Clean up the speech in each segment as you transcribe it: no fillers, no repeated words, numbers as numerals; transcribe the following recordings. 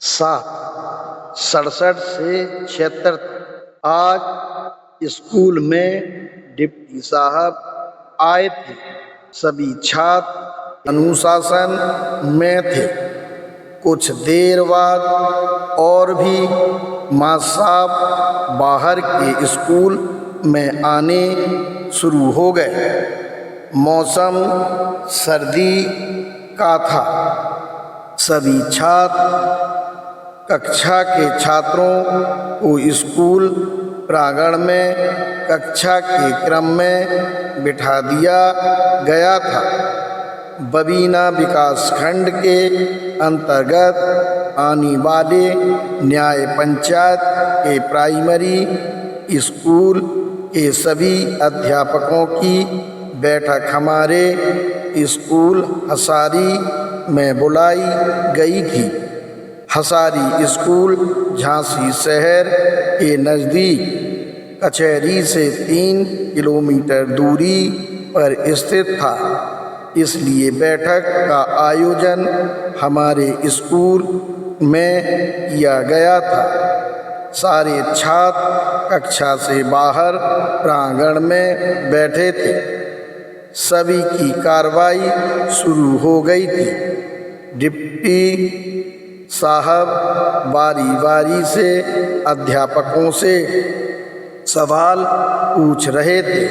सात 67 से 76 तक। आज स्कूल में डिप्टी साहब आए थे। सभी छात्र अनुशासन में थे। कुछ देर बाद और भी मास्टर साहब बाहर के स्कूल में आने शुरू हो गए। मौसम सर्दी का था। सभी छात्र कक्षा के छात्रों को स्कूल प्रांगण में कक्षा के क्रम में बिठा दिया गया था। बबीना विकासखंड के अंतर्गत आने वाले न्याय पंचायत के प्राइमरी स्कूल के सभी अध्यापकों की बैठक हमारे स्कूल हसारी में बुलाई गई थी। हसारी स्कूल झांसी शहर के नज़दीक कचहरी से 3 किलोमीटर दूरी पर स्थित था, इसलिए बैठक का आयोजन हमारे स्कूल में किया गया था। सारे छात्र कक्षा से बाहर प्रांगण में बैठे थे। सभी की कार्रवाई शुरू हो गई थी। डिप्टी साहब बारी बारी से अध्यापकों से सवाल पूछ रहे थे।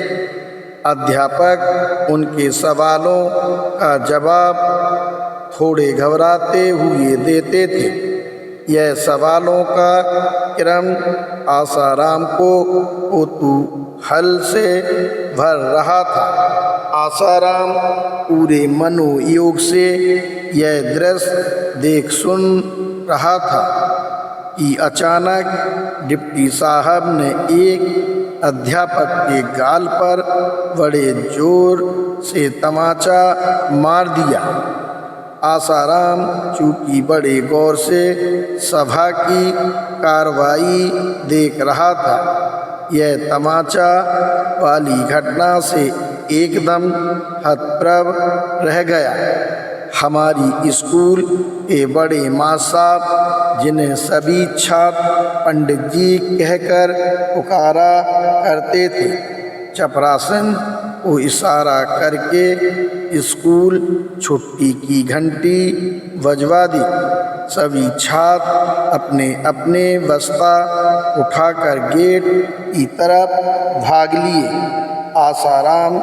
अध्यापक उनके सवालों का जवाब थोड़े घबराते हुए देते थे। यह सवालों का क्रम आसाराम को कौतूहल से भर रहा था। आसाराम पूरे मनोयोग से यह दृश्य देख सुन रहा था कि अचानक डिप्टी साहब ने एक अध्यापक के गाल पर बड़े जोर से तमाचा मार दिया। आसाराम चूंकि बड़े गौर से सभा की कार्रवाई देख रहा था, यह तमाचा वाली घटना से एकदम हतप्रभ रह गया। हमारी स्कूल के बड़े मास्टर साहब, जिन्हें सभी छात्र पंडित जी कहकर पुकारा करते थे, चपरासन को इशारा करके स्कूल छुट्टी की घंटी बजवा दी। सभी छात्र अपने अपने बस्ता उठाकर गेट की तरफ भाग लिए। आसाराम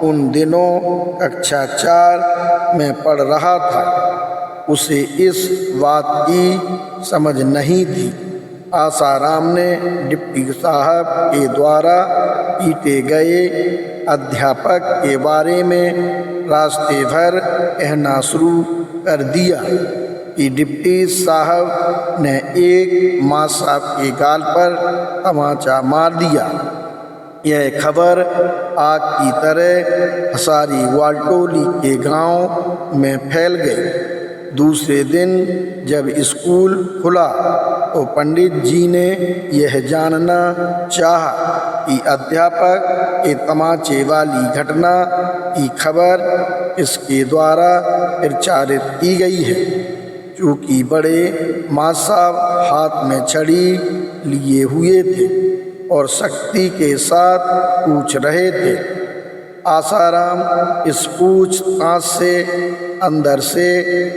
उन दिनों कक्षा 4 में पढ़ रहा था। उसे इस बात की समझ नहीं थी। आसाराम ने डिप्टी साहब के द्वारा पीटे गए अध्यापक के बारे में रास्ते भर कहना शुरू कर दिया कि डिप्टी साहब ने एक मास्टर साहब के गाल पर तमाचा मार दिया। यह खबर आग की तरह हसारी वालटोली के गांव में फैल गई। दूसरे दिन जब स्कूल खुला तो पंडित जी ने यह जानना चाहा कि अध्यापक के तमाचे वाली घटना की खबर इसके द्वारा प्रचारित की गई है। चूँकि बड़े मास्टर साहब हाथ में छड़ी लिए हुए थे और सख्ती के साथ पूछ रहे थे। आसाराम इस पूछताछ से अंदर से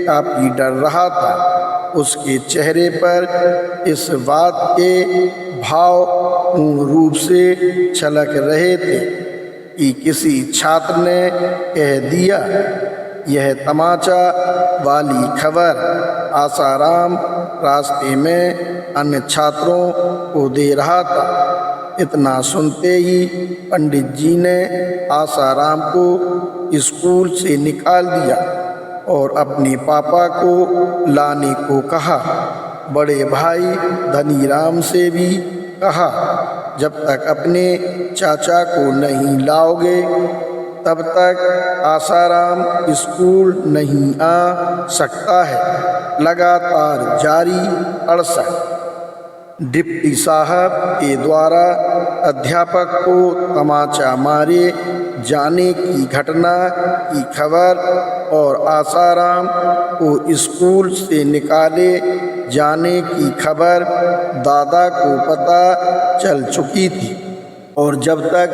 काफी डर रहा था। उसके चेहरे पर इस बात के भाव पूर्ण रूप से छलक रहे थे कि किसी छात्र ने कह दिया। यह तमाचा वाली खबर आसाराम रास्ते में अन्य छात्रों को दे रहा था। इतना सुनते ही पंडित जी ने आसाराम को स्कूल से निकाल दिया और अपने पापा को लाने को कहा। बड़े भाई धनीराम से भी कहा, जब तक अपने चाचा को नहीं लाओगे तब तक आसाराम स्कूल नहीं आ सकता है। लगातार जारी अड़सठ। डिप्टी साहब के द्वारा अध्यापक को तमाचा मारे जाने की घटना की खबर और आसाराम को स्कूल से निकाले जाने की खबर दादा को पता चल चुकी थी और जब तक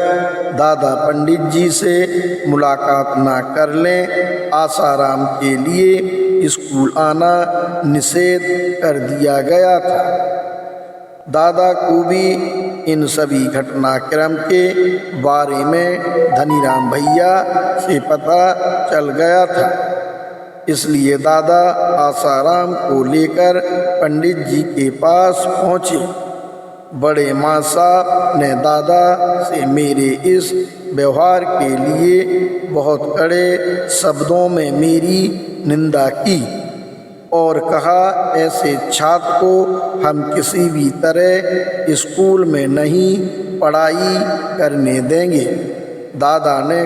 दादा पंडित जी से मुलाकात ना कर लें आसाराम के लिए स्कूल आना निषेध कर दिया गया था। दादा को भी इन सभी घटनाक्रम के बारे में धनीराम भैया से पता चल गया था, इसलिए दादा आसाराम को लेकर पंडित जी के पास पहुँचे। बड़े माँ साहब ने दादा से मेरे इस व्यवहार के लिए बहुत कड़े शब्दों में मेरी निंदा की और कहा ऐसे छात्र को हम किसी भी तरह स्कूल में नहीं पढ़ाई करने देंगे। दादा ने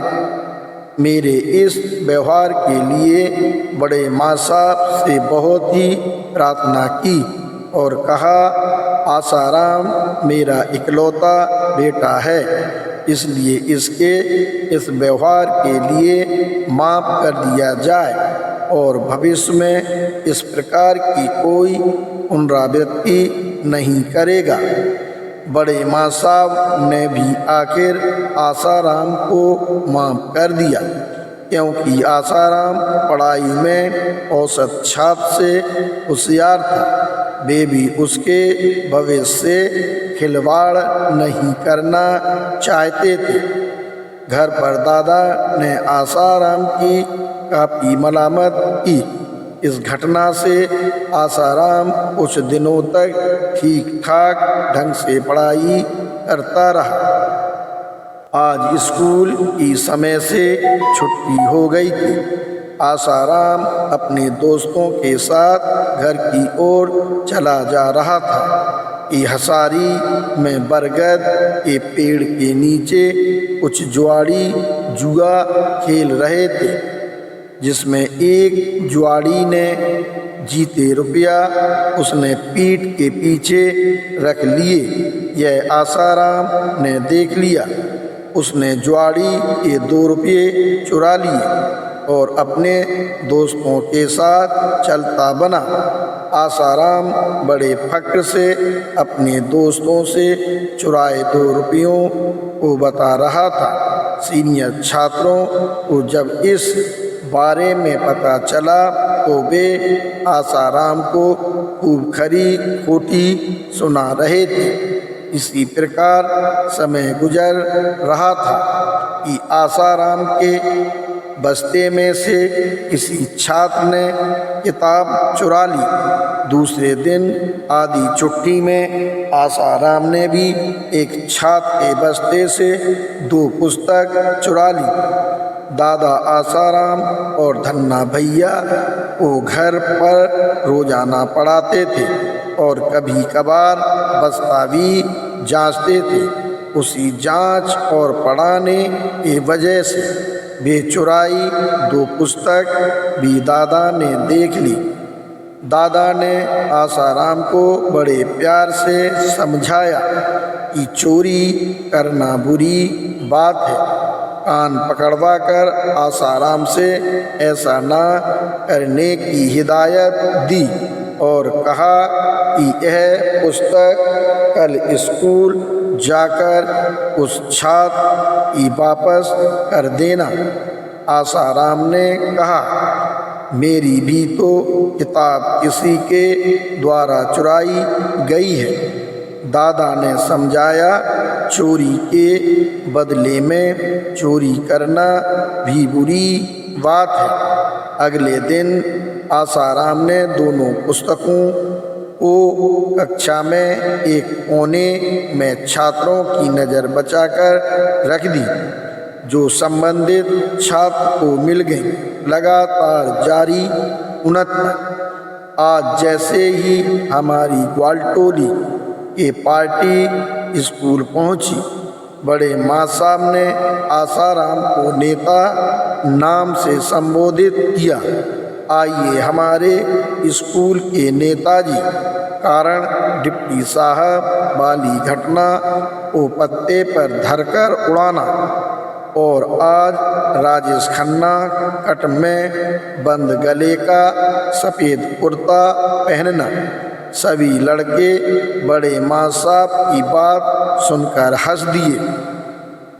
मेरे इस व्यवहार के लिए बड़े माँ साहब से बहुत ही प्रार्थना की और कहा आसाराम मेरा इकलौता बेटा है, इसलिए इसके इस व्यवहार के लिए माफ़ कर दिया जाए और भविष्य में इस प्रकार की कोई पुनरावृत्ति नहीं करेगा। बड़े माँ साहब ने भी आखिर आसाराम को माफ़ कर दिया, क्योंकि आसाराम पढ़ाई में औसत छात्र से होशियार था। वे भी उसके भविष्य से खिलवाड़ नहीं करना चाहते थे। घर पर दादा ने आसाराम की काफ़ी मलामत की। इस घटना से आसाराम कुछ दिनों तक ठीक ठाक ढंग से पढ़ाई करता रहा। आज स्कूल की समय से छुट्टी हो गई थी। आसाराम अपने दोस्तों के साथ घर की ओर चला जा रहा था कि हसारी में बरगद के पेड़ के नीचे कुछ जुआड़ी जुआ खेल रहे थे, जिसमें एक जुआड़ी ने जीते रुपया उसने पीठ के पीछे रख लिए। यह आसाराम ने देख लिया। उसने जुआड़ी के 2 रुपये चुरा लिए और अपने दोस्तों के साथ चलता बना। आसाराम बड़े फक्र से अपने दोस्तों से चुराए 2 रुपयों को बता रहा था। सीनियर छात्रों को जब इस बारे में पता चला तो वे आसाराम को खूब खरी खोटी सुना रहे थे। इसी प्रकार समय गुजर रहा था कि आसाराम के बस्ते में से किसी छात्र ने किताब चुरा ली। दूसरे दिन आधी छुट्टी में आसाराम ने भी एक छात्र के बस्ते से 2 पुस्तक चुरा ली। दादा आसाराम और धन्ना भैया को घर पर रोजाना पढ़ाते थे और कभी कभार बस्ता भी जांचते थे। उसी जांच और पढ़ाने की वजह से वे चुराई 2 पुस्तक भी दादा ने देख ली। दादा ने आसाराम को बड़े प्यार से समझाया कि चोरी करना बुरी बात है। कान पकड़वा कर आसाराम से ऐसा ना करने की हिदायत दी और कहा कि यह पुस्तक कल स्कूल जाकर उस छात्र की वापस कर देना। आसाराम ने कहा मेरी भी तो किताब किसी के द्वारा चुराई गई है। दादा ने समझाया चोरी के बदले में चोरी करना भी बुरी बात है। अगले दिन आसाराम ने दोनों पुस्तकों को कक्षा में एक कोने में छात्रों की नज़र बचाकर रख दी, जो संबंधित छात्र को मिल गई। लगातार जारी उन्नत आज जैसे ही हमारी ग्वालटोली के पार्टी स्कूल पहुंची, बड़े माँ साहब ने आसाराम को नेता नाम से संबोधित किया। आइए हमारे स्कूल के नेताजी कारण डिप्टी साहब वाली घटना को पत्ते पर धरकर उड़ाना, और आज राजेश खन्ना कट में बंद गले का सफ़ेद कुर्ता पहनना। सभी लड़के बड़े माँ साहब की बात सुनकर हंस दिए।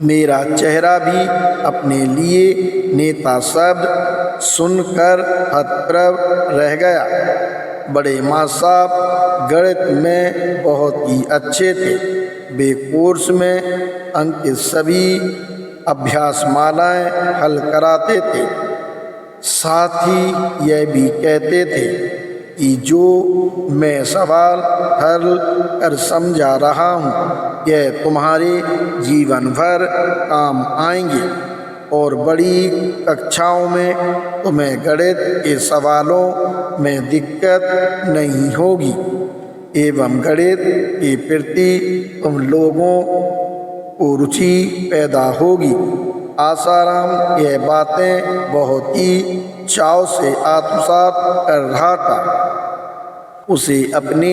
मेरा चेहरा भी अपने लिए नेता शब्द सुनकर हतप्रभ रह गया। बड़े माँ साहब गणित में बहुत ही अच्छे थे। वे कोर्स में अंकित सभी अभ्यास मालाएं हल कराते थे। साथ ही यह भी कहते थे कि जो मैं सवाल हल कर समझा रहा हूँ यह तुम्हारे जीवन भर काम आएंगे और बड़ी कक्षाओं में तुम्हें गणित के सवालों में दिक्कत नहीं होगी एवं गणित के प्रति तुम लोगों को रुचि पैदा होगी। आसाराम यह बातें बहुत ही चाव से आत्मसात कर रहा था। उसे अपने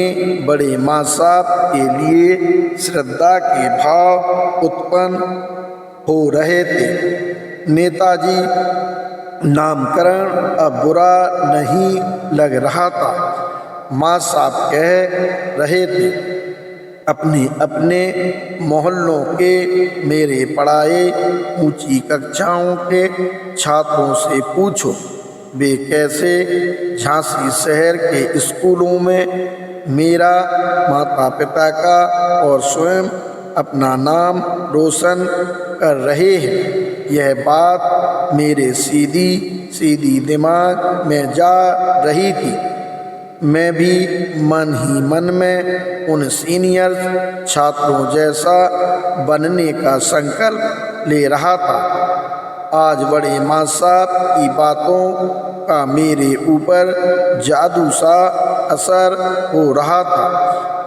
बड़े माँ साहब के लिए श्रद्धा के भाव उत्पन्न हो रहे थे। नेताजी नामकरण अब बुरा नहीं लग रहा था। माँ साहब कह रहे थे, अपने अपने मोहल्लों के मेरे पढ़ाए ऊंची कक्षाओं के छात्रों से पूछो वे कैसे झांसी शहर के स्कूलों में मेरा माता पिता का और स्वयं अपना नाम रोशन कर रहे हैं। यह बात मेरे सीधी दिमाग में जा रही थी। मैं भी मन ही मन में उन सीनियर छात्रों जैसा बनने का संकल्प ले रहा था। आज बड़े माँ साहब की बातों का मेरे ऊपर जादू सा असर हो रहा था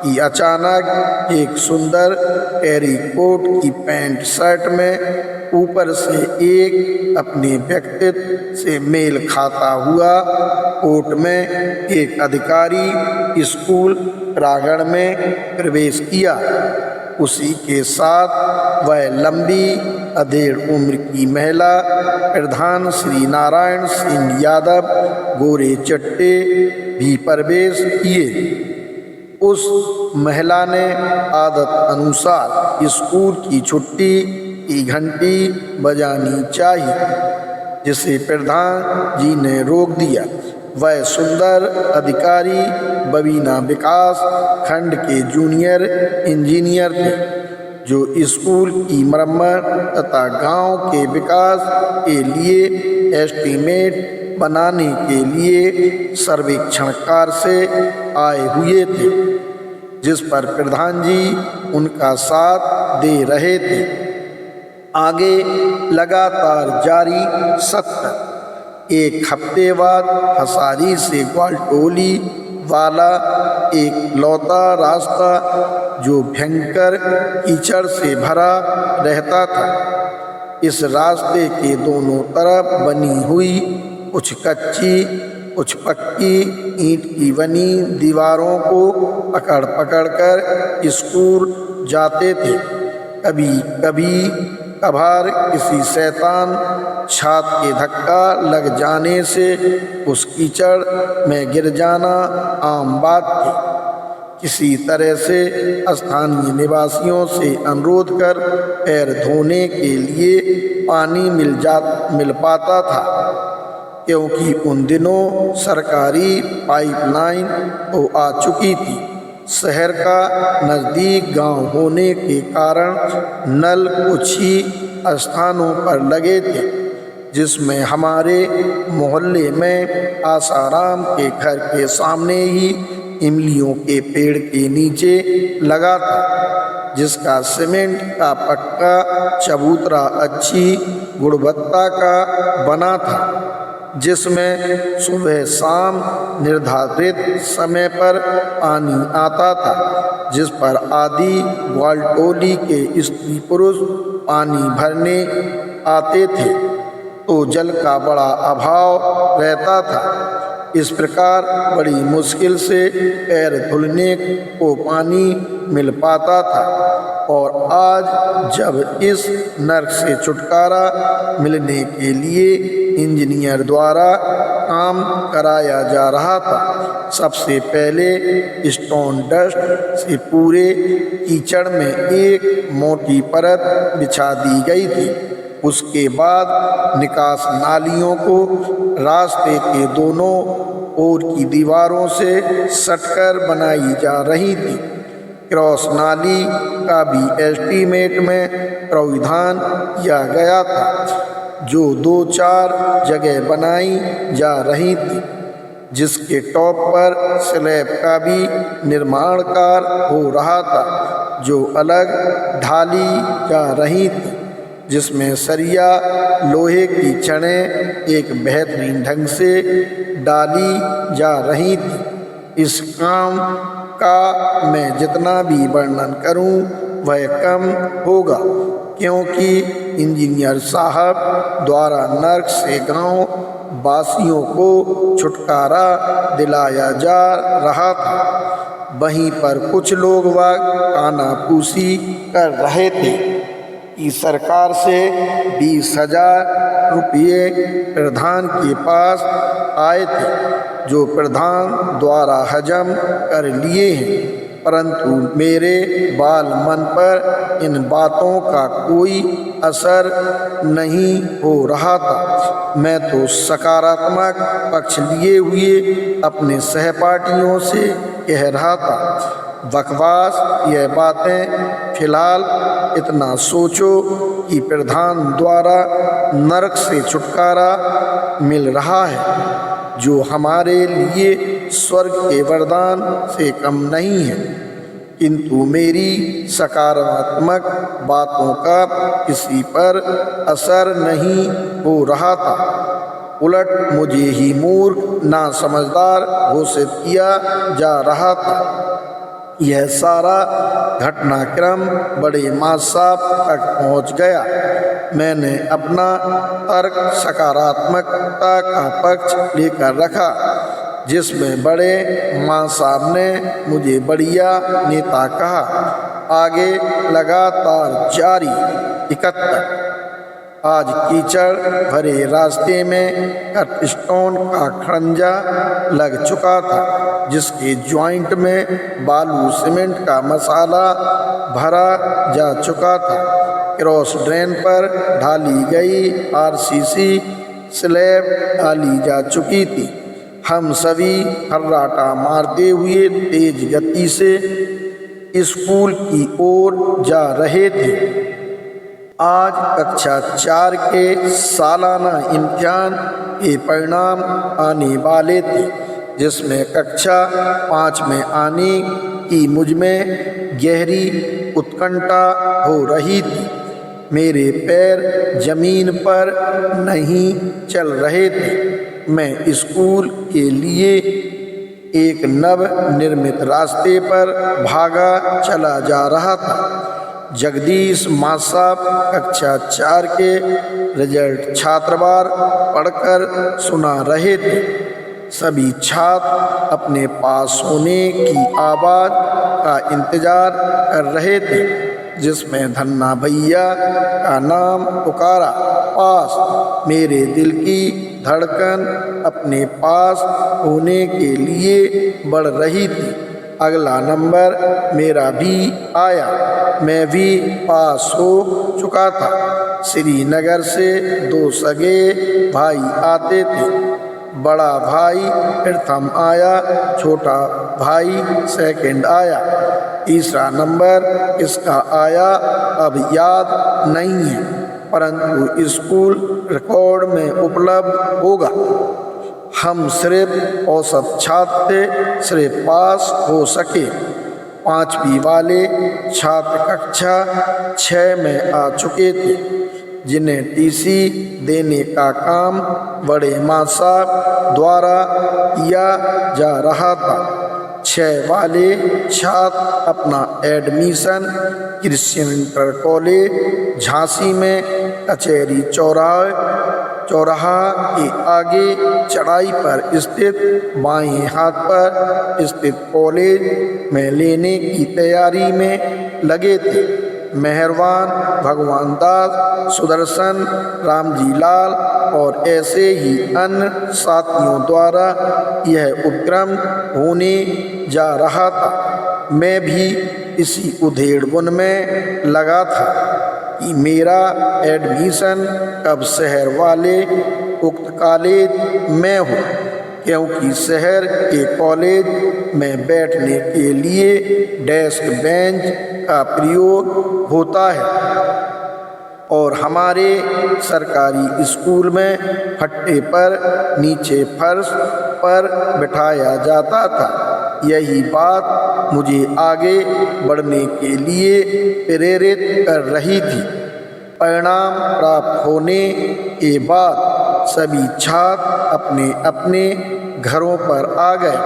कि अचानक एक सुंदर टेरीकोट की पैंट शर्ट में ऊपर से एक अपने व्यक्तित्व से मेल खाता हुआ कोट में एक अधिकारी स्कूल प्रांगण में प्रवेश किया। उसी के साथ वह लंबी अधेड़ उम्र की महिला प्रधान श्री नारायण सिंह यादव गोरे चट्टे भी प्रवेश किए। उस महिला ने आदत अनुसार स्कूल की छुट्टी की घंटी बजानी चाहिए, जिसे प्रधान जी ने रोक दिया। वह सुंदर अधिकारी बबीना विकास खंड के जूनियर इंजीनियर थे, जो स्कूल की मरम्मत तथा गांव के विकास के लिए एस्टीमेट बनाने के लिए सर्वेक्षण कार्य से आए हुए थे, जिस पर प्रधान जी उनका साथ दे रहे थे। आगे लगातार जारी सत्र। एक हफ्ते बाद हसारी से ग्वालटोली वाला एक लौता रास्ता जो भयंकर कीचड़ से भरा रहता था। इस रास्ते के दोनों तरफ बनी हुई कुछ कच्ची कुछ पक्की ईंट की बनी दीवारों को पकड़ पकड़ कर स्कूल जाते थे। कभी कभार किसी शैतान छात्र के धक्का लग जाने से उस कीचड़ में गिर जाना आम बात थी। किसी तरह से स्थानीय निवासियों से अनुरोध कर पैर धोने के लिए पानी मिल पाता था, क्योंकि उन दिनों सरकारी पाइपलाइन तो आ चुकी थी। शहर का नज़दीक गांव होने के कारण नल कुछ ही स्थानों पर लगे थे, जिसमें हमारे मोहल्ले में आसाराम के घर के सामने ही इमलियों के पेड़ के नीचे लगा था, जिसका सीमेंट का पक्का चबूतरा अच्छी गुणवत्ता का बना था, जिसमें सुबह शाम निर्धारित समय पर पानी आता था, जिस पर आदि ग्वालटोली के स्त्री पुरुष पानी भरने आते थे, तो जल का बड़ा अभाव रहता था। इस प्रकार बड़ी मुश्किल से पैर धुलने को पानी मिल पाता था, और आज जब इस नर्क से छुटकारा मिलने के लिए इंजीनियर द्वारा काम कराया जा रहा था, सबसे पहले स्टोन डस्ट से पूरे कीचड़ में एक मोटी परत बिछा दी गई थी। उसके बाद निकास नालियों को रास्ते के दोनों ओर की दीवारों से सटकर बनाई जा रही थी। क्रॉस नाली का भी एस्टीमेट में प्रावधान किया गया था, जो 2-4 जगह बनाई जा रही थी, जिसके टॉप पर स्लैब का भी निर्माण कार्य हो रहा था, जो अलग ढाली जा रही थी, जिसमें सरिया लोहे की छड़ें एक बेहतरीन ढंग से डाली जा रही थी। इस काम का मैं जितना भी वर्णन करूं वह कम होगा, क्योंकि इंजीनियर साहब द्वारा नर्क से गांव वासियों को छुटकारा दिलाया जा रहा था। वहीं पर कुछ लोग कानाफूसी कर रहे थे कि सरकार से 20,000 रुपये प्रधान के पास आए थे, जो प्रधान द्वारा हजम कर लिए हैं, परंतु मेरे बाल मन पर इन बातों का कोई असर नहीं हो रहा था। मैं तो सकारात्मक पक्ष लिए हुए अपने सहपाठियों से कह रहा था, बकवास यह बातें, फिलहाल इतना सोचो कि प्रधान द्वारा नरक से छुटकारा मिल रहा है, जो हमारे लिए स्वर्ग के वरदान से कम नहीं है। किंतु मेरी सकारात्मक बातों का किसी पर असर नहीं हो रहा था, उलट मुझे ही मूर्ख ना समझदार घोषित किया जा रहा था। यह सारा घटनाक्रम बड़े मासाब तक पहुंच गया। मैंने अपना तर्क सकारात्मकता का पक्ष लेकर रखा, जिसमें बड़े मां साहब ने मुझे बढ़िया नेता कहा। आगे लगातार जारी 71। आज कीचड़ भरे रास्ते में कट स्टोन का खड़ंजा लग चुका था, जिसके ज्वाइंट में बालू सीमेंट का मसाला भरा जा चुका था। क्रॉस ड्रेन पर ढाली गई आरसीसी स्लैब डाली जा चुकी थी। हम सभी हर्राटा मारते हुए तेज गति से स्कूल की ओर जा रहे थे। आज कक्षा 4 के सालाना इम्तिहान के परिणाम आने वाले थे, जिसमें कक्षा 5 में आने की मुझ में गहरी उत्कंठा हो रही थी। मेरे पैर जमीन पर नहीं चल रहे थे। मैं स्कूल के लिए एक नव निर्मित रास्ते पर भागा चला जा रहा था। जगदीश मासाब कक्षा 4 के रिजल्ट छात्रवार पढ़कर सुना रहे थे। सभी छात्र अपने पास होने की आवाज़ का इंतजार कर रहे थे, जिसमें धन्ना भैया का नाम पुकारा। पास मेरे दिल की धड़कन अपने पास होने के लिए बढ़ रही थी। अगला नंबर मेरा भी आया। मैं भी पास हो चुका था। श्रीनगर से 2 सगे भाई आते थे। बड़ा भाई प्रथम आया, छोटा भाई सेकंड आया, तीसरा नंबर इसका आया अब याद नहीं है, परंतु स्कूल रिकॉर्ड में उपलब्ध होगा। हम सिर्फ औसत छात्र थे, सिर्फ पास हो सके। 5वीं वाले छात्र कक्षा 6 में आ चुके थे, जिन्हें टीसी देने का काम बड़े मासाब द्वारा किया जा रहा था। 6 वाले छात्र अपना admission Christian inter college Jhansi में कचहरी चौराहे चौराहा के आगे चढ़ाई पर स्थित बाएं हाथ पर स्थित कॉलेज में लेने की तैयारी में लगे थे। मेहरबान, भगवान दास, सुदर्शन, रामजी लाल और ऐसे ही अन्य साथियों द्वारा यह उपक्रम होने जा रहा था। मैं भी इसी उधेड़-बुन में लगा था कि मेरा एडमिशन कब शहर वाले उक्त कॉलेज में हो, क्योंकि शहर के कॉलेज में बैठने के लिए डेस्क बेंच का प्रयोग होता है और हमारे सरकारी स्कूल में फट्टे पर नीचे फर्श पर बिठाया जाता था। यही बात मुझे आगे बढ़ने के लिए प्रेरित कर रही थी। परिणाम प्राप्त होने के बाद सभी छात्र अपने अपने घरों पर आ गए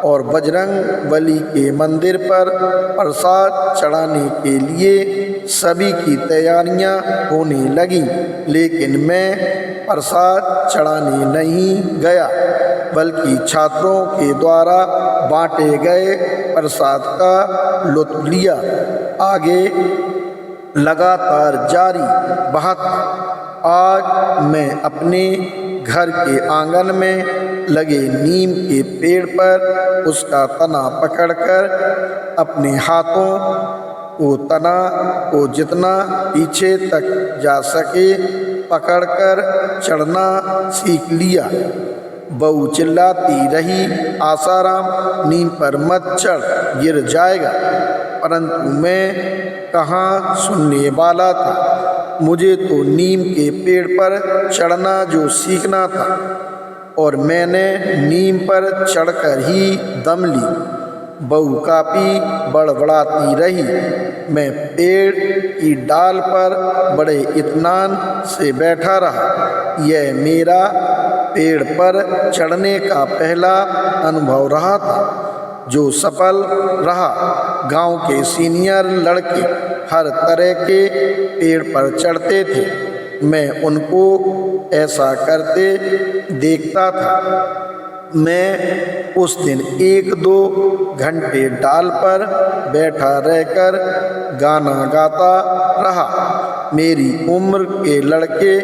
और बजरंग बली के मंदिर पर प्रसाद चढ़ाने के लिए सभी की तैयारियां होने लगीं। लेकिन मैं प्रसाद चढ़ाने नहीं गया, बल्कि छात्रों के द्वारा बांटे गए प्रसाद का लुत्फ लिया। आगे लगातार जारी बात। आज मैं अपने घर के आंगन में लगे नीम के पेड़ पर उसका तना पकड़कर अपने हाथों को तना को जितना पीछे तक जा सके पकड़कर चढ़ना सीख लिया। बहू चिल्लाती रही, आसाराम, नीम पर मत चढ़, गिर जाएगा। परंतु मैं कहाँ सुनने वाला था। मुझे तो नीम के पेड़ पर चढ़ना जो सीखना था और मैंने नीम पर चढ़कर ही दम ली। बहू काफ़ी बड़बड़ाती रही। मैं पेड़ की डाल पर बड़े इत्मीनान से बैठा रहा। यह मेरा पेड़ पर चढ़ने का पहला अनुभव रहा था, जो सफल रहा। गांव के सीनियर लड़के हर तरह के पेड़ पर चढ़ते थे। मैं उनको ऐसा करते देखता था। मैं उस दिन 1-2 घंटे डाल पर बैठा रहकर गाना गाता रहा। मेरी उम्र के लड़के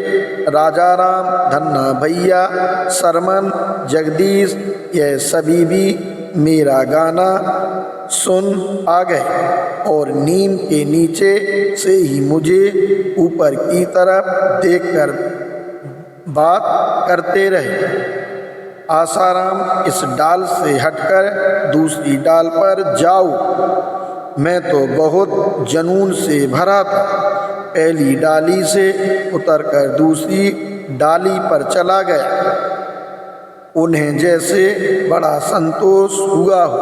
राजाराम, धन्ना भैया, सरमन, जगदीश, यह सभी भी मेरा गाना सुन आ गए और नीम के नीचे से ही मुझे ऊपर की तरफ देखकर बात करते रहे। आसाराम, इस डाल से हटकर दूसरी डाल पर जाओ। मैं तो बहुत जुनून से भरा था। पहली डाली से उतरकर दूसरी डाली पर चला गया। उन्हें जैसे बड़ा संतोष हुआ हो।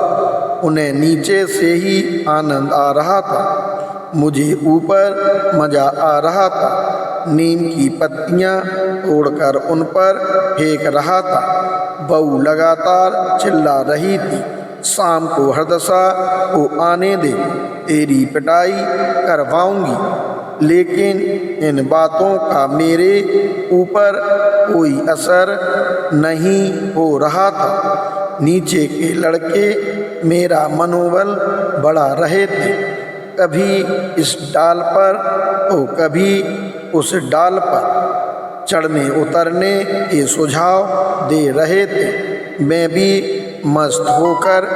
उन्हें नीचे से ही आनंद आ रहा था। मुझे ऊपर मजा आ रहा था। नीम की पत्तियां तोड़कर उन पर फेंक रहा था। बहू लगातार चिल्ला रही थी, शाम को हरदशा को आने दे, तेरी पिटाई करवाऊंगी। लेकिन इन बातों का मेरे ऊपर कोई असर नहीं हो रहा था। नीचे के लड़के मेरा मनोबल बढ़ा रहे थे। कभी इस डाल पर तो कभी उस डाल पर चढ़ने उतरने के सुझाव दे रहे थे। मैं भी मस्त होकर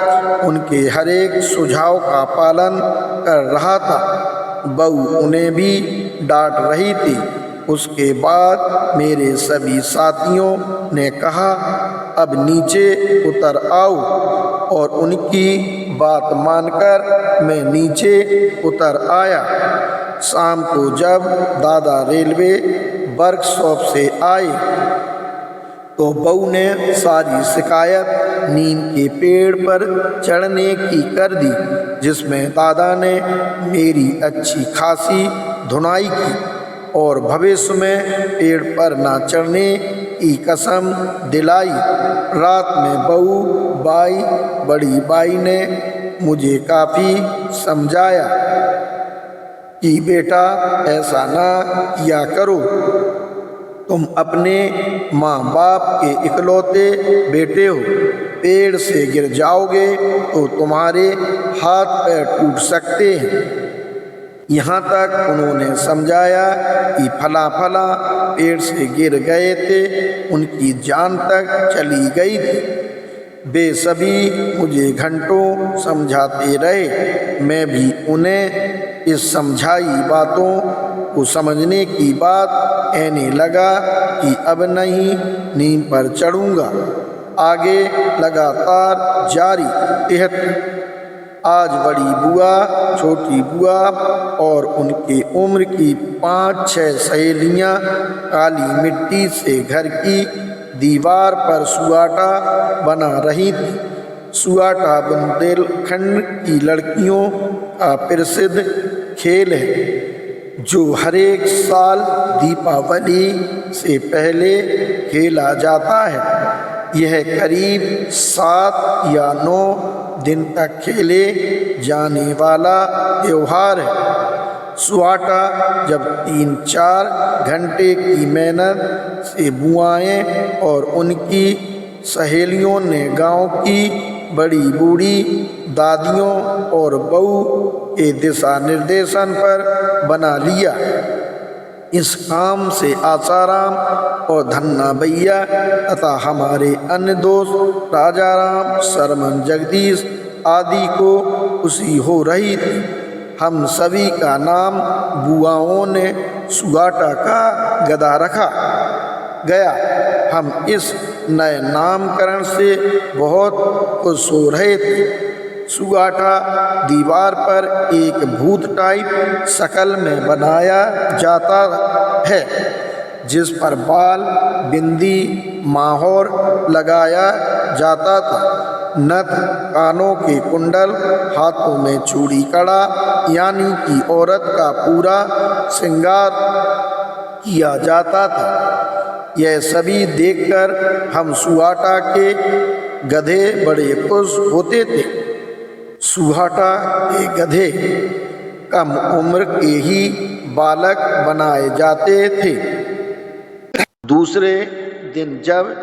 उनके हर एक सुझाव का पालन कर रहा था। बहू उन्हें भी डांट रही थी। उसके बाद मेरे सभी साथियों ने कहा, अब नीचे उतर आओ, और उनकी बात मानकर मैं नीचे उतर आया। शाम को जब दादा रेलवे वर्कशॉप से आए तो बहू ने सारी शिकायत नीम के पेड़ पर चढ़ने की कर दी, जिसमें दादा ने मेरी अच्छी खासी धुनाई की और भविष्य में पेड़ पर ना चढ़ने की कसम दिलाई। रात में बहू बाई, बड़ी बाई ने मुझे काफ़ी समझाया कि बेटा ऐसा ना किया करो। तुम अपने माँ बाप के इकलौते बेटे हो, पेड़ से गिर जाओगे तो तुम्हारे हाथ पैर टूट सकते हैं। यहाँ तक उन्होंने समझाया कि फला फला पेड़ से गिर गए थे, उनकी जान तक चली गई थी। वे सभी मुझे घंटों समझाते रहे। मैं भी उन्हें इस समझाई बातों को समझने की बात कहने लगा कि अब नहीं नींद पर चढ़ूँगा। आगे लगातार जारी रहती। आज बड़ी बुआ, छोटी बुआ और उनके उम्र की 5-6 सहेलियाँ काली मिट्टी से घर की दीवार पर सुआटा बना रही थी। सुआटा बुंदेलखंड की लड़कियों का प्रसिद्ध खेल है जो हर एक साल दीपावली से पहले खेला जाता है। यह करीब 7 या 9 दिन तक खेले जाने वाला त्योहार है। सुआटा जब 3-4 घंटे की मेहनत से बुआएं और उनकी सहेलियों ने गांव की बड़ी बूढ़ी दादियों और बहू के दिशा निर्देशन पर बना लिया। इस काम से आसाराम और धन्ना भैया तथा हमारे अन्य दोस्त राजाराम, सरमन, जगदीश आदि को खुशी हो रही थी। हम सभी का नाम बुआओं ने सुआटा का गदा रखा गया। हम इस नए नामकरण से बहुत खुश हो रहे थे। सुआटा दीवार पर एक भूत टाइप शक्ल में बनाया जाता है जिस पर बाल, बिंदी, माहौर लगाया जाता था। नथ, कानों के कुंडल, हाथों में चूड़ी कड़ा यानी कि औरत का पूरा श्रृंगार किया जाता था। यह सभी देखकर हम सुआटा के गधे बड़े खुश होते थे। सुआटा के गधे कम उम्र के ही बालक बनाए जाते थे। दूसरे दिन जब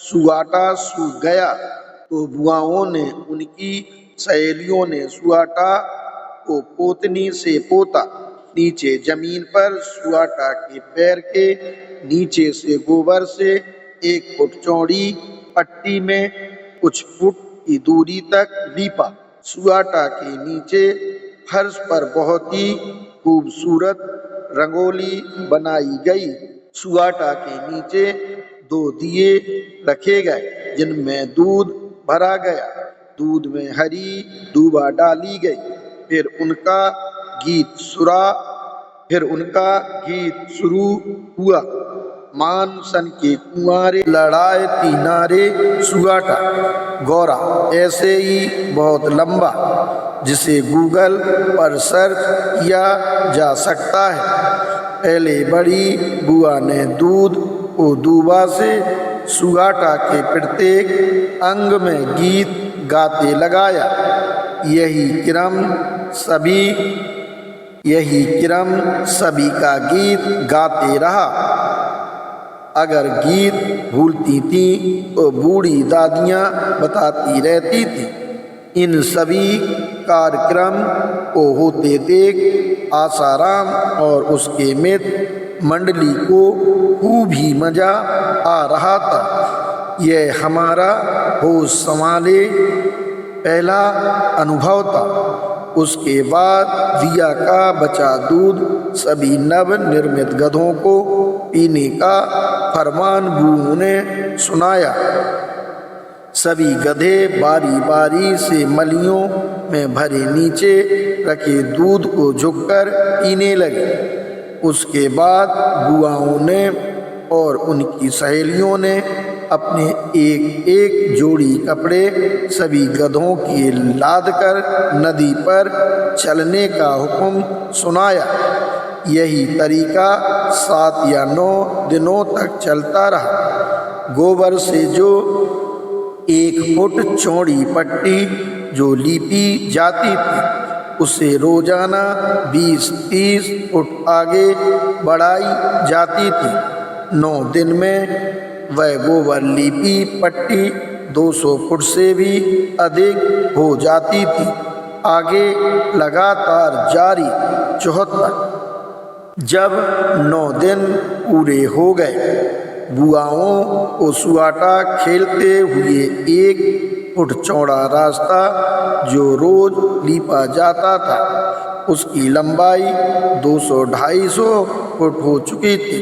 सुआटा सूख गया तो बुआओं ने, उनकी सहेलियों ने सुआटा को पोतनी से पोता। नीचे जमीन पर सुआटा के पैर के नीचे से गोबर से 1 फुट चौड़ी पट्टी में कुछ फुट की दूरी तक लीपा। सुआटा के नीचे फर्श पर बहुत ही खूबसूरत रंगोली बनाई गई। सुआटा के नीचे 2 दिए रखे गए जिनमें दूध भरा गया। दूध में हरी दूबा डाली गई। फिर उनका गीत शुरू हुआ। मान सन के कुंवारे लड़ाए तीनारे सुआटा गौरा, ऐसे ही बहुत लंबा, जिसे गूगल पर सर्च किया जा सकता है। पहले बड़ी बुआ ने दूध को दूबा से सुआटा के प्रत्येक अंग में गीत गाते लगाया। यही क्रम सभी का गीत गाते रहा। अगर गीत भूलती थी तो बूढ़ी दादियाँ बताती रहती थी। इन सभी कार्यक्रम को होते देख आसाराम और उसके मित्र मंडली को खूब ही मजा आ रहा था। यह हमारा होश संभाले पहला अनुभव था। उसके बाद दिया का बचा दूध सभी नव निर्मित गधों को पीने का फरमान बूढ़ों ने सुनाया। सभी गधे बारी बारी से मलियों में भरे नीचे रखे दूध को झुककर पीने लगे। उसके बाद बुआओं ने और उनकी सहेलियों ने अपने एक एक जोड़ी कपड़े सभी गधों की लाद कर नदी पर चलने का हुक्म सुनाया। यही तरीका 7 या 9 दिनों तक चलता रहा। गोबर से जो 1 फुट चौड़ी पट्टी जो लीपी जाती थी उसे रोजाना 20-30 फुट आगे बढ़ाई जाती थी। 9 दिन में वह गोबर लिपि पट्टी 200 फुट से भी अधिक हो जाती थी। आगे लगातार जारी 74। जब 9 दिन पूरे हो गए, बुआओं को सुआटा खेलते हुए 1 फुट चौड़ा रास्ता जो रोज लीपा जाता था, उसकी लंबाई 200-250 फुट हो चुकी थी।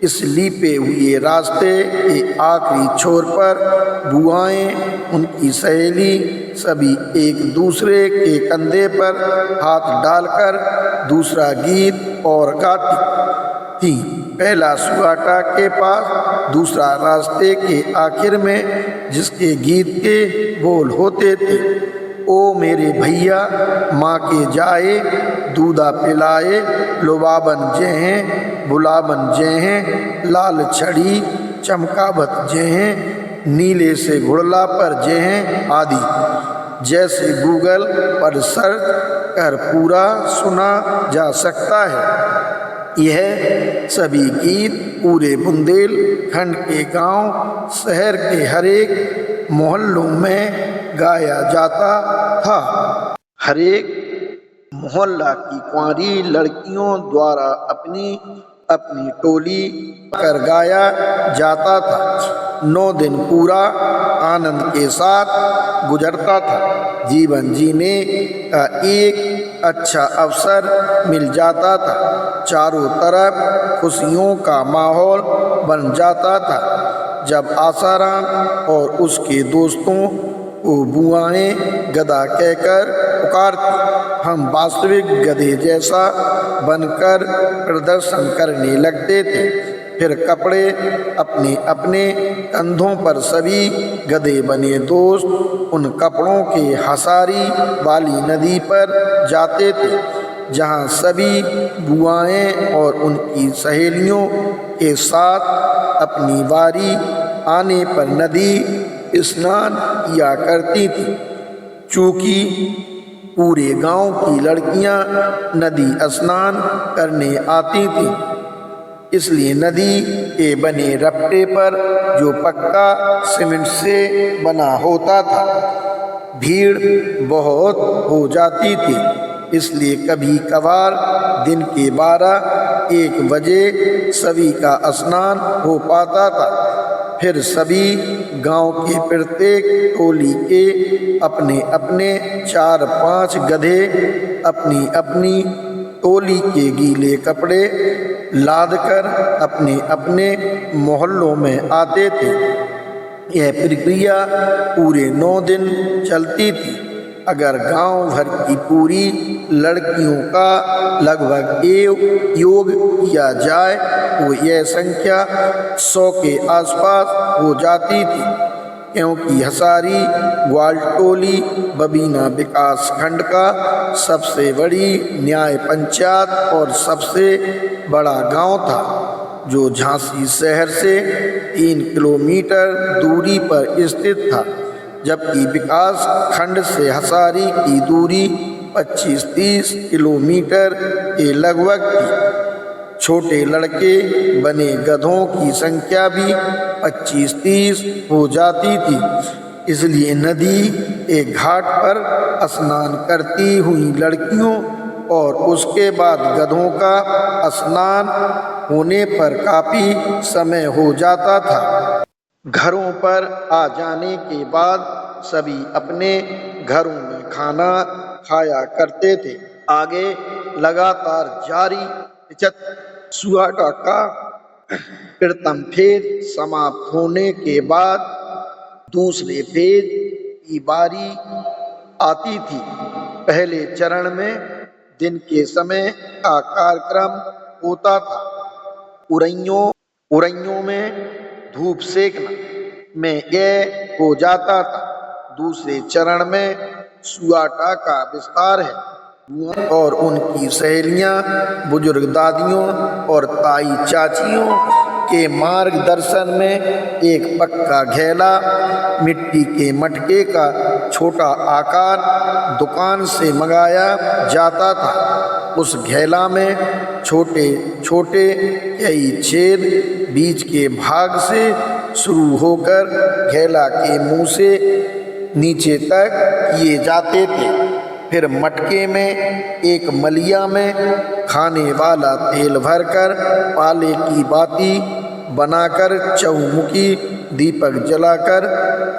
इस लीपे हुए रास्ते के आखिरी छोर पर बुआएं, उनकी सहेली सभी एक दूसरे के कंधे पर हाथ डालकर दूसरा गीत और गाती थी। पहला सुआटा के पास, दूसरा रास्ते के आखिर में, जिसके गीत के बोल होते थे, ओ मेरे भैया माँ के जाए, दूधा पिलाए, लोबाबन जेहें, बुलाबन जेहें, लाल छड़ी चमकावत जेहें, नीले से घुड़ला पर जेहें आदि। जैसे गूगल पर सर्च कर पूरा सुना जा सकता है। यह सभी गीत पूरे बुंदेलखंड के गांव शहर के हरेक मोहल्लों में गाया जाता था। हरेक मोहल्ला की कुंवारी लड़कियों द्वारा अपनी अपनी टोली कर गाया जाता था। 9 दिन पूरा आनंद के साथ गुजरता था। जीवन जीने का एक अच्छा अवसर मिल जाता था। चारों तरफ खुशियों का माहौल बन जाता था। जब आसाराम और उसके दोस्तों को बुआएं गधा कहकर पुकारती, हम वास्तविक गधे जैसा बनकर प्रदर्शन करने लगते थे। फिर कपड़े अपने अपने कंधों पर सभी गधे बने दोस्त उन कपड़ों के हसारी वाली नदी पर जाते थे, जहाँ सभी बुआएं और उनकी सहेलियों के साथ अपनी बारी आने पर नदी स्नान किया करती थी। चूँकि पूरे गांव की लड़कियां नदी स्नान करने आती थीं, इसलिए नदी के बने रपटे पर, जो पक्का सीमेंट से बना होता था, भीड़ बहुत हो जाती थी। इसलिए कभी कभार दिन के 12-1 बजे सभी का स्नान हो पाता था। फिर सभी गांव के प्रत्येक टोली के अपने अपने 4-5 गधे अपनी अपनी टोली के गीले कपड़े लादकर अपने अपने मोहल्लों में आते थे। यह प्रक्रिया पूरे 9 दिन चलती थी। अगर गांव भर की पूरी लड़कियों का लगभग योग किया जाए तो यह संख्या 100 के आसपास हो जाती थी, क्योंकि हसारी ग्वालटोली बबीना विकास खंड का सबसे बड़ी न्याय पंचायत और सबसे बड़ा गांव था, जो झांसी शहर से 3 किलोमीटर दूरी पर स्थित था, जबकि विकास खंड से हसारी की दूरी 25-30 किलोमीटर के लगभग थी। छोटे लड़के बने गधों की संख्या भी 25-30 हो जाती थी। इसलिए नदी के घाट पर स्नान करती हुई लड़कियों और उसके बाद गधों का स्नान होने पर काफी समय हो जाता था। घरों पर आ जाने के बाद सभी अपने घरों में खाना खाया करते थे। आगे लगातार जारी 75 सुहागा का प्रथम फेज समाप्त होने के बाद दूसरे फेज की बारी आती थी। पहले चरण में दिन के समय का कार्यक्रम होता था। उरइयों में धूप सेकना में यह हो जाता था। दूसरे चरण में सुआटा का विस्तार है और उनकी सहेलियां बुजुर्ग दादियों और ताई चाचियों के मार्गदर्शन में एक पक्का घेला मिट्टी के मटके का छोटा आकार दुकान से मंगाया जाता था। उस घेला में छोटे छोटे कई छेद बीच के भाग से शुरू होकर घेला के मुंह से नीचे तक किए जाते थे। फिर मटके में एक मलिया में खाने वाला तेल भरकर पाले की बाती बनाकर चौमुखी दीपक जलाकर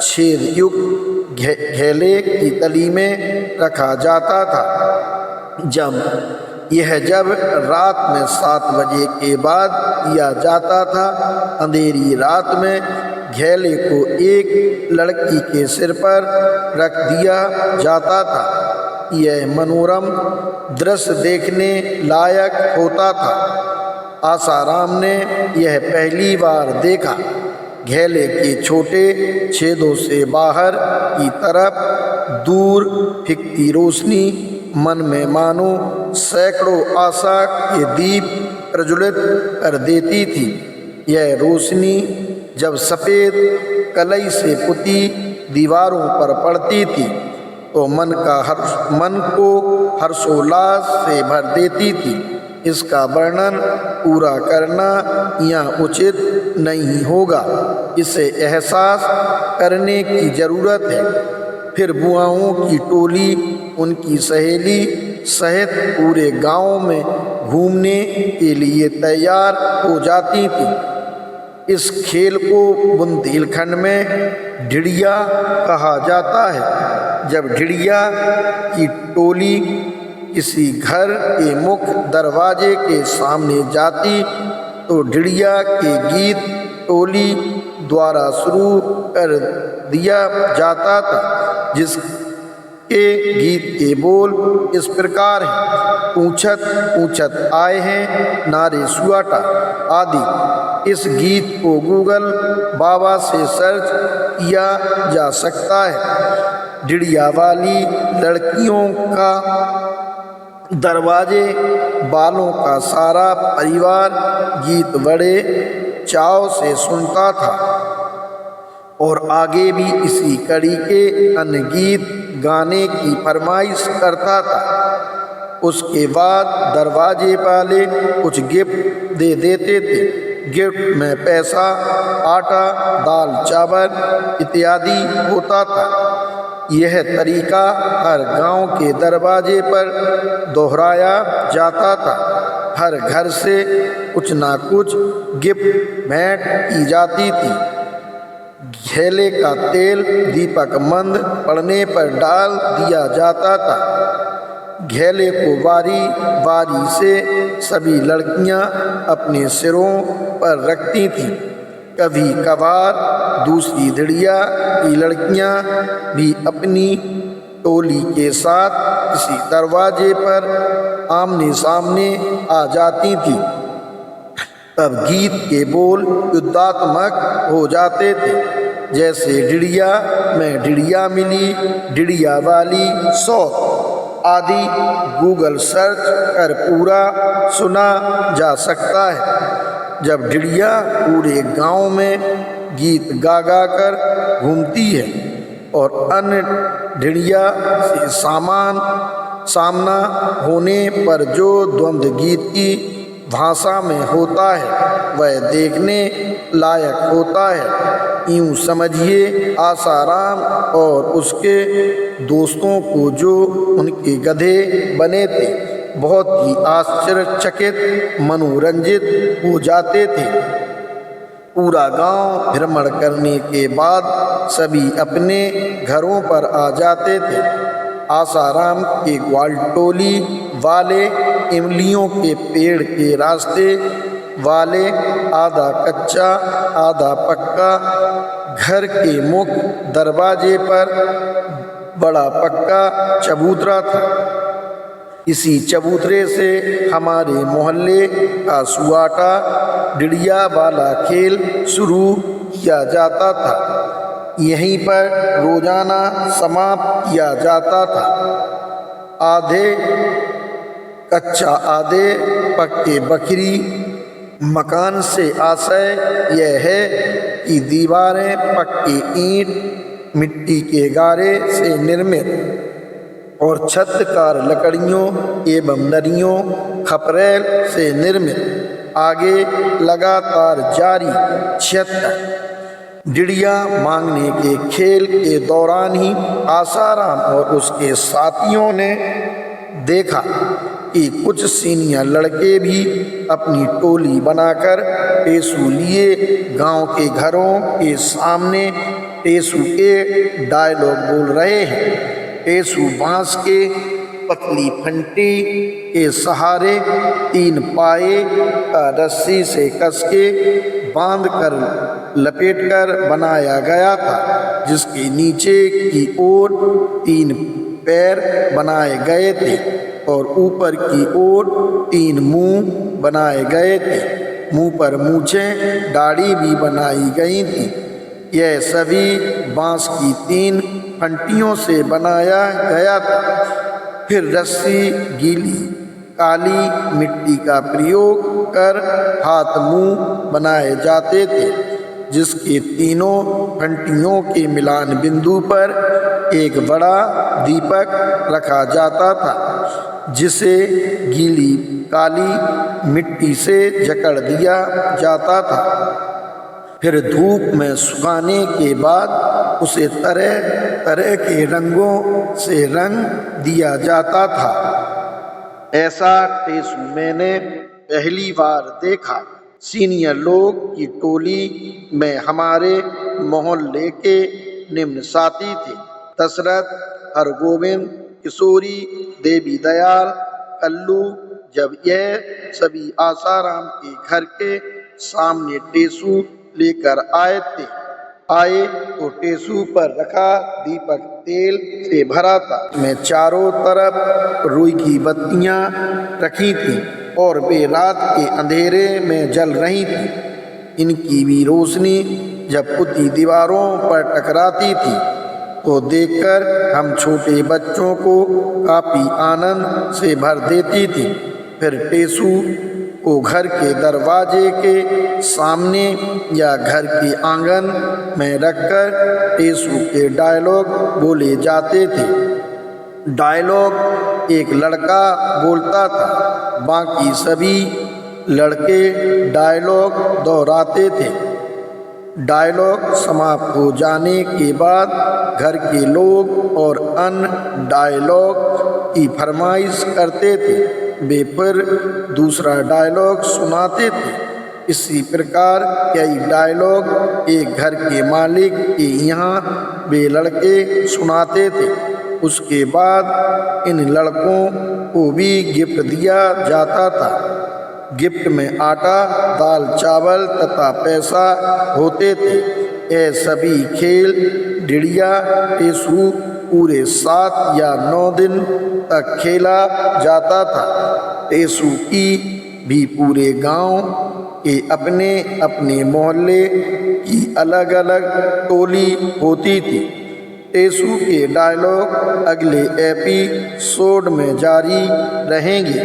छेद युक्त घेले की तली में रखा जाता था। जब रात में 7 बजे के बाद किया जाता था। अंधेरी रात में घेले को एक लड़की के सिर पर रख दिया जाता था। यह मनोरम दृश्य देखने लायक होता था। आसाराम ने यह पहली बार देखा। घेले के छोटे छेदों से बाहर की तरफ दूर फिकती रोशनी मन में मानो सैकड़ों आशा के दीप प्रज्वलित कर देती थी। यह रोशनी जब सफ़ेद कलई से पुती दीवारों पर पड़ती थी तो मन को हर्षोल्लास से भर देती थी। इसका वर्णन पूरा करना यहाँ उचित नहीं होगा, इसे एहसास करने की ज़रूरत है। फिर बुआओं की टोली उनकी सहेली सहित पूरे गांव में घूमने के लिए तैयार हो जाती थी। इस खेल को बुंदेलखंड में ढिड़िया कहा जाता है। जब ढिड़िया की टोली किसी घर के मुख्य दरवाजे के सामने जाती तो ढिड़िया के गीत टोली द्वारा शुरू कर दिया जाता था, जिसके गीत के बोल इस प्रकार हैं। ऊंचत ऊंचत आए हैं नारे सुआटा आदि। इस गीत को गूगल बाबा से सर्च किया जा सकता है। ढिड़िया वाली लड़कियों का दरवाजे बालों का सारा परिवार गीत बड़े चाव से सुनता था और आगे भी इसी कड़ी के अन्य गीत गाने की फरमाइश करता था। उसके बाद दरवाजे वाले कुछ गिफ्ट दे देते थे। गिफ्ट में पैसा, आटा, दाल, चावल इत्यादि होता था। यह तरीका हर गांव के दरवाजे पर दोहराया जाता था। हर घर से कुछ ना कुछ गिफ्ट भेंट की जाती थी। घेले का तेल दीपक मंद पड़ने पर डाल दिया जाता था। घेले को बारी बारी से सभी लड़कियां अपने सिरों पर रखती थीं। कभी कभार दूसरी ढिड़िया की लड़कियां भी अपनी टोली के साथ किसी दरवाजे पर आमने सामने आ जाती थी। तब गीत के बोल युद्धात्मक हो जाते थे, जैसे ढिड़िया में ढिड़िया मिली, ढिड़िया वाली 100 आदि। गूगल सर्च कर पूरा सुना जा सकता है। जब ढिड़िया पूरे गांव में गीत गा गा कर घूमती है और अन्य ढिड़िया से सामना होने पर जो द्वंद्व गीत की भाषा में होता है वह देखने लायक होता है। यूँ समझिए आसाराम और उसके दोस्तों को जो उनके गधे बने थे बहुत ही आश्चर्यचकित मनोरंजित हो जाते थे। पूरा गांव भ्रमण करने के बाद सभी अपने घरों पर आ जाते थे। आसाराम के ग्वालटोली वाले इमलियों के पेड़ के रास्ते वाले आधा कच्चा आधा पक्का घर के मुख्य दरवाजे पर बड़ा पक्का चबूतरा था। इसी चबूतरे से हमारे मोहल्ले का सुआटा ढिड़िया वाला खेल शुरू किया जाता था। यहीं पर रोजाना समाप्त किया जाता था। आधे कच्चा आधे पक्के बकरी मकान से आशय यह है कि दीवारें पक्के ईंट मिट्टी के गारे से निर्मित और छत कार लकड़ियों एवं नरियों खपरेल से निर्मित। आगे लगातार जारी 76। डिड़िया मांगने के खेल के दौरान ही आसाराम और उसके साथियों ने देखा कि कुछ सीनियर लड़के भी अपनी टोली बनाकर टेसू लिए गांव के घरों के सामने टेसू के डायलॉग बोल रहे हैं। टेसू बांस के पतली फंटी के सहारे 3 पाए रस्सी से कसके बांधकर लपेटकर बनाया गया था, जिसके नीचे की ओर 3 पैर बनाए गए थे और ऊपर की ओर 3 मुंह बनाए गए थे। मुंह पर मूछें दाढ़ी भी बनाई गई थी। यह सभी बांस की 3 फंटियों से बनाया गया था। फिर रस्सी, गीली काली मिट्टी का प्रयोग कर हाथ मुंह बनाए जाते थे, जिसके तीनों घंटियों के मिलान बिंदु पर एक बड़ा दीपक रखा जाता था, जिसे गीली काली मिट्टी से जकड़ दिया जाता था। फिर धूप में सुखाने के बाद उसे तरह तरह के रंगों से रंग दिया जाता था। ऐसा टेसू मैंने पहली बार देखा। सीनियर लोग की टोली में हमारे मोहल्ले के निम्न साथी थे: दशरथ, हरगोविंद, किशोरी, देवी दयाल, कल्लू। जब यह सभी आसाराम के घर के सामने टेसू लेकर आए तो टेसू पर रखा दीपक तेल से भरा था। मैं चारों तरफ रुई की बत्तियां रखी थी और वे रात के अंधेरे में जल रही थी। इनकी भी रोशनी जब पुती दीवारों पर टकराती थी तो देखकर हम छोटे बच्चों को काफी आनंद से भर देती थी। फिर टेसू को घर के दरवाजे के सामने या घर के आंगन में रखकर टेसू के डायलॉग बोले जाते थे। डायलॉग एक लड़का बोलता था, बाकी सभी लड़के डायलॉग दोहराते थे। डायलॉग समाप्त हो जाने के बाद घर के लोग और अन्य डायलॉग की फरमाइश करते थे। वे फिर दूसरा डायलॉग सुनाते थे। इसी प्रकार कई डायलॉग एक घर के मालिक के यहाँ वे लड़के सुनाते थे। उसके बाद इन लड़कों को भी गिफ्ट दिया जाता था। गिफ्ट में आटा, दाल, चावल तथा पैसा होते थे। ये सभी खेल डिड़िया टेसू पूरे 7 या 9 दिन तक खेला जाता था। टेसू की भी पूरे गांव के अपने अपने मोहल्ले की अलग अलग टोली होती थी। टेसू के डायलॉग अगले एपिसोड में जारी रहेंगे।